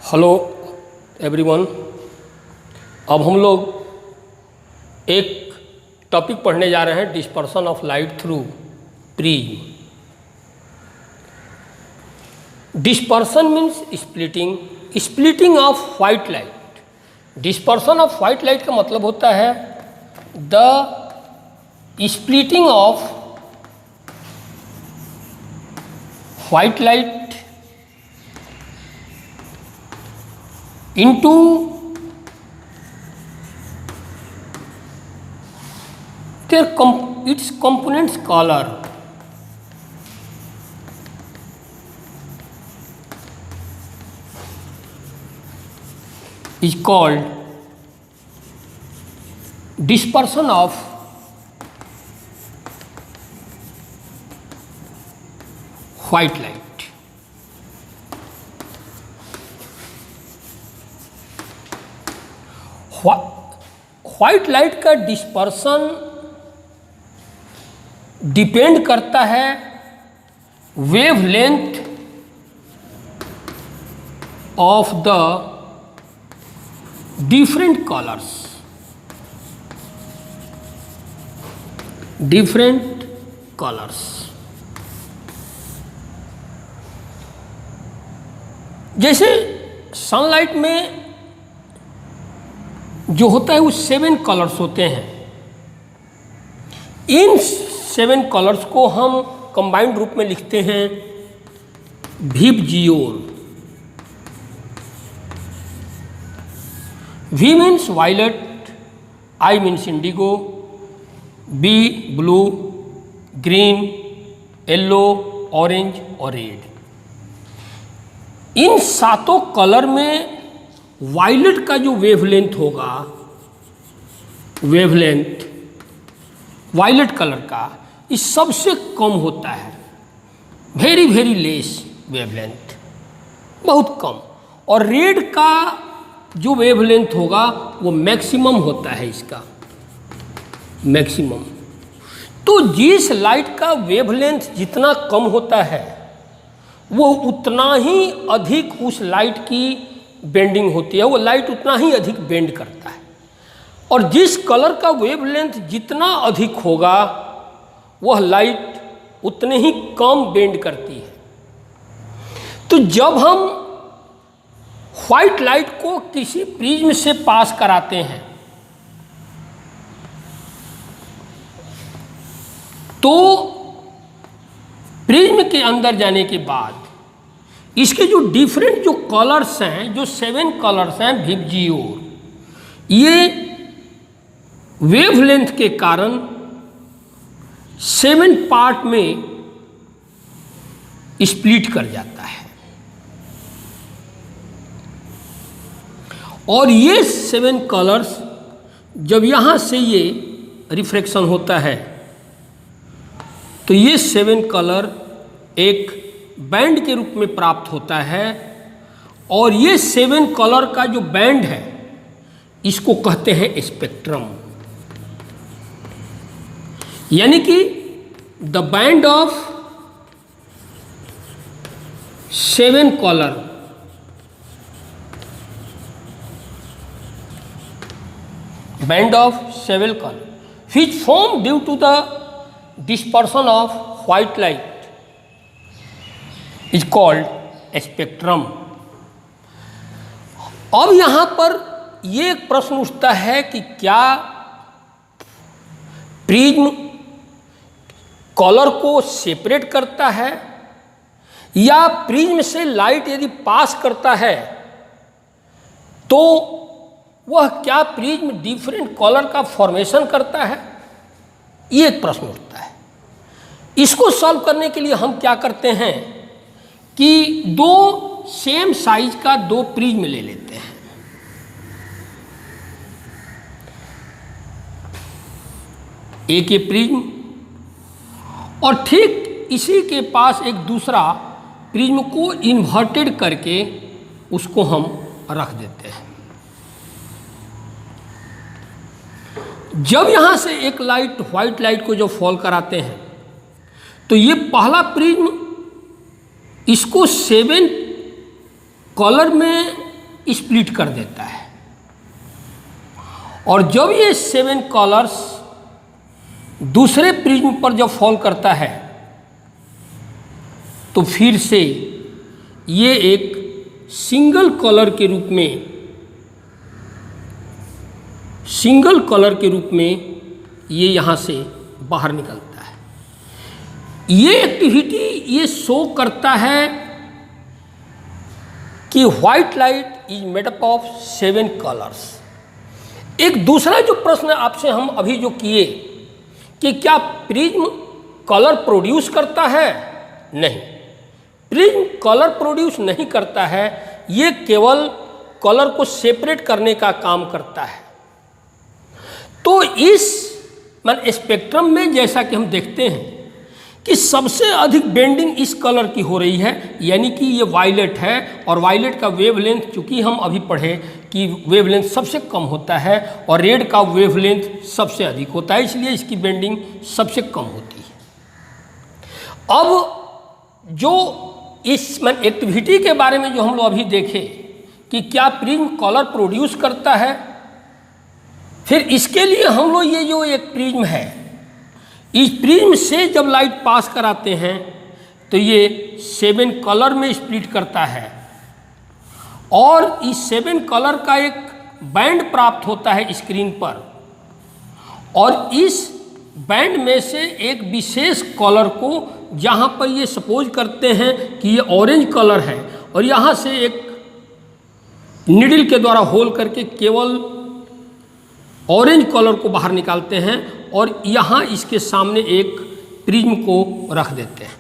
Hello everyone. अब हम लोग एक टॉपिक पढ़ने जा रहे हैं, dispersion of light through prism. Dispersion means splitting of white light. Dispersion of white light का मतलब होता है the splitting of white light into its components color is called dispersion of white light। White light का dispersion depend करता है wavelength of the different colours. जैसे sunlight में जो होता है वो 7 कलर्स होते हैं। इन 7 कलर्स को हम कंबाइंड रूप में लिखते हैं VIBGYOR. V means violet, I means indigo, B blue, green, yellow, orange और रेड। इन 7 कलर में वायलेट का जो वेवलेंथ होगा, वायलेट कलर का इस सबसे कम होता है, वेरी वेरी लेस वेवलेंथ, बहुत कम। और रेड का जो वेवलेंथ होगा वो मैक्सिमम होता है, इसका मैक्सिमम। तो जिस लाइट का वेवलेंथ जितना कम होता है वो उतना ही अधिक उस लाइट की बेंडिंग होती है, वो लाइट उतना ही अधिक बेंड करता है। और जिस कलर का वेवलेंथ जितना अधिक होगा वह लाइट उतने ही कम बेंड करती है। तो जब हम व्हाइट लाइट को किसी प्रिज्म से पास कराते हैं तो प्रिज्म के अंदर जाने के बाद इसके जो डिफरेंट जो कलर्स हैं, जो 7 कलर्स हैं विबजियोर, ये वेवलेंथ के कारण 7 पार्ट में स्प्लिट कर जाता है। और ये 7 कलर्स जब यहाँ से ये रिफ्रैक्शन होता है तो ये 7 कलर एक बैंड के रूप में प्राप्त होता है। और ये 7 कलर का जो बैंड है इसको कहते हैं स्पेक्ट्रम। यानी कि the band of 7 colour which form due to the dispersion of white light is called spectrum। अब यहाँ पर ये एक प्रश्न उठता है कि क्या प्रिज्म कलर को सेपरेट करता है या प्रिज्म से लाइट यदि पास करता है तो वह क्या प्रिज्म डिफरेंट कलर का फॉर्मेशन करता है? ये एक प्रश्न उठता है। इसको सॉल्व करने के लिए हम क्या करते हैं कि 2 सेम साइज का 2 प्रिज्म ले लेते हैं। एक ये प्रिज्म और ठीक इसी के पास एक दूसरा प्रिज्म को इन्वर्टेड करके उसको हम रख देते हैं। जब यहाँ से एक लाइट व्हाइट लाइट को जो फॉल कराते हैं तो ये पहला प्रिज्म इसको 7 कलर में स्प्लिट कर देता है। और जब ये 7 कलर्स दूसरे प्रिज्म पर जब फॉल करता है तो फिर से ये एक सिंगल कलर के रूप में ये यहाँ से बाहर निकलता है। ये एक्टिविटी ये शो करता है कि white light is made up of 7 colours. एक दूसरा जो प्रश्न आपसे हम अभी जो किए कि क्या प्रिज्म कलर प्रोड्यूस करता है? नहीं, प्रिज्म कलर प्रोड्यूस नहीं करता है, ये केवल कलर को सेपरेट करने का काम करता है। तो इस स्पेक्ट्रम में जैसा कि हम देखते हैं कि सबसे अधिक बेंडिंग इस कलर की हो रही है, यानी कि ये वायलेट है। और वायलेट का वेवलेंथ, चूँकि हम अभी पढ़े कि वेवलेंथ सबसे कम होता है और रेड का वेवलेंथ सबसे अधिक होता है, इसलिए इसकी बेंडिंग सबसे कम होती है। अब जो इस एक्टिविटी के बारे में जो हम लोग अभी देखे कि क्या प्रिज्म कलर प्रोड्यूस करता है, फिर इसके लिए हम लोग ये जो एक प्रिज्म है, इस प्रिज्म से जब लाइट पास कराते हैं तो ये 7 कलर में स्प्लिट करता है और इस 7 कलर का एक बैंड प्राप्त होता है स्क्रीन पर। और इस बैंड में से एक विशेष कलर को, जहाँ पर ये सपोज करते हैं कि ये ऑरेंज कलर है, और यहाँ से एक निडल के द्वारा होल करके केवल ऑरेंज कलर को बाहर निकालते हैं और यहाँ इसके सामने एक प्रिज्म को रख देते हैं।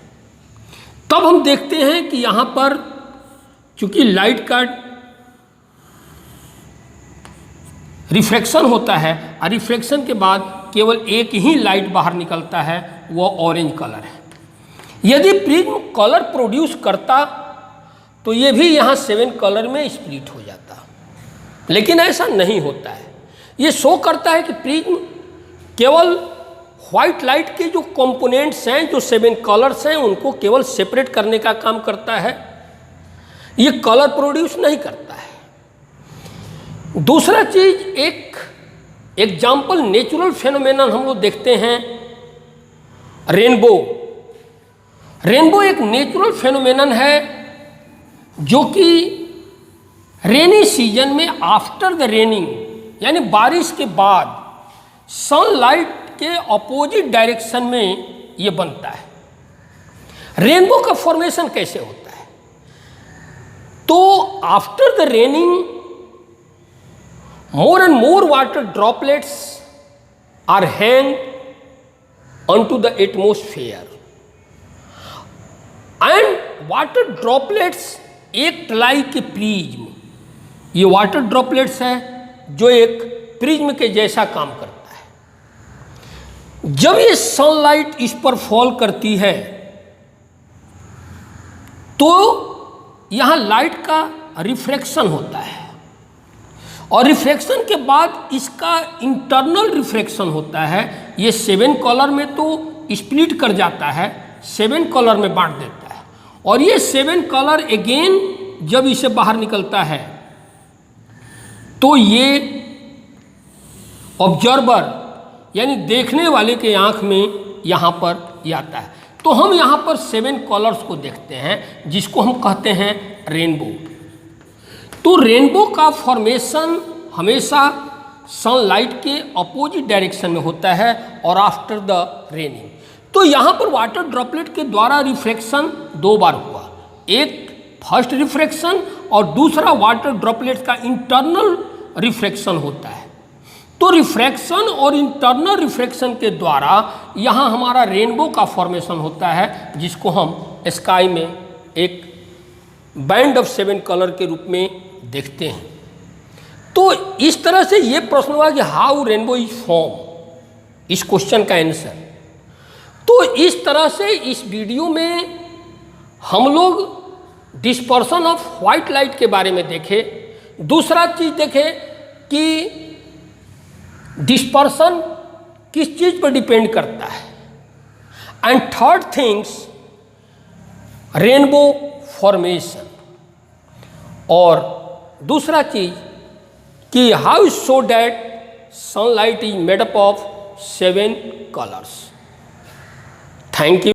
तब हम देखते हैं कि यहाँ पर चूँकि लाइट का रिफ्रैक्शन होता है और रिफ्रैक्शन के बाद केवल एक ही लाइट बाहर निकलता है, वो ऑरेंज कलर है। यदि प्रिज्म कलर प्रोड्यूस करता तो ये भी यहाँ 7 कलर में स्प्लिट हो जाता, लेकिन ऐसा नहीं होता है। ये शो करता है कि प्रिज्म केवल व्हाइट लाइट के जो कंपोनेंट्स हैं, जो 7 कलर्स हैं, उनको केवल सेपरेट करने का काम करता है, ये कलर प्रोड्यूस नहीं करता है। दूसरा चीज, एक एग्जाम्पल नेचुरल फेनोमेनन हम लोग देखते हैं, रेनबो। रेनबो एक नेचुरल फेनोमेनन है जो कि रेनी सीजन में आफ्टर द रेनिंग, यानी बारिश के बाद सनलाइट के ऑपोजिट डायरेक्शन में ये बनता है। रेनबो का फॉर्मेशन कैसे होता है? तो after the raining more and more water droplets are hang onto the atmosphere, and water droplets act like a prism। ये वाटर ड्रॉपलेट्स है जो एक प्रिज्म के जैसा काम करता है। जब ये सनलाइट इस पर फॉल करती है तो यहाँ लाइट का रिफ्रैक्शन होता है, और रिफ्रैक्शन के बाद इसका इंटरनल रिफ्रैक्शन होता है। ये 7 कलर में तो स्प्लिट कर जाता है, 7 कलर में बांट देता है, और ये 7 कलर अगेन जब इसे बाहर निकलता है तो ये ऑब्जर्वर यानी देखने वाले के आँख में यहाँ पर आता है। तो हम यहाँ पर 7 कलर्स को देखते हैं जिसको हम कहते हैं रेनबो। तो रेनबो का फॉर्मेशन हमेशा सनलाइट के अपोजिट डायरेक्शन में होता है और आफ्टर द रेनिंग। तो यहाँ पर वाटर ड्रॉपलेट के द्वारा रिफ्रैक्शन 2 बार हुआ, एक फर्स्ट रिफ्रैक्शन और दूसरा वाटर ड्रॉपलेट का इंटरनल रिफ्रैक्शन होता है। तो रिफ्रैक्शन और इंटरनल रिफ्रैक्शन के द्वारा यहाँ हमारा रेनबो का फॉर्मेशन होता है, जिसको हम स्काई में एक बैंड ऑफ 7 कलर के रूप में देखते हैं। तो इस तरह से ये प्रश्न हुआ कि हाउ रेनबो इज फॉर्म, इस क्वेश्चन का आंसर। तो इस तरह से इस वीडियो में हम लोग डिस्पर्सन ऑफ व्हाइट लाइट के बारे में देखे। दूसरा चीज देखे कि डिस्पर्सन किस चीज पर डिपेंड करता है, and third things rainbow formation. और दूसरा चीज कि how show that sunlight is made up of 7 colours. Thank you.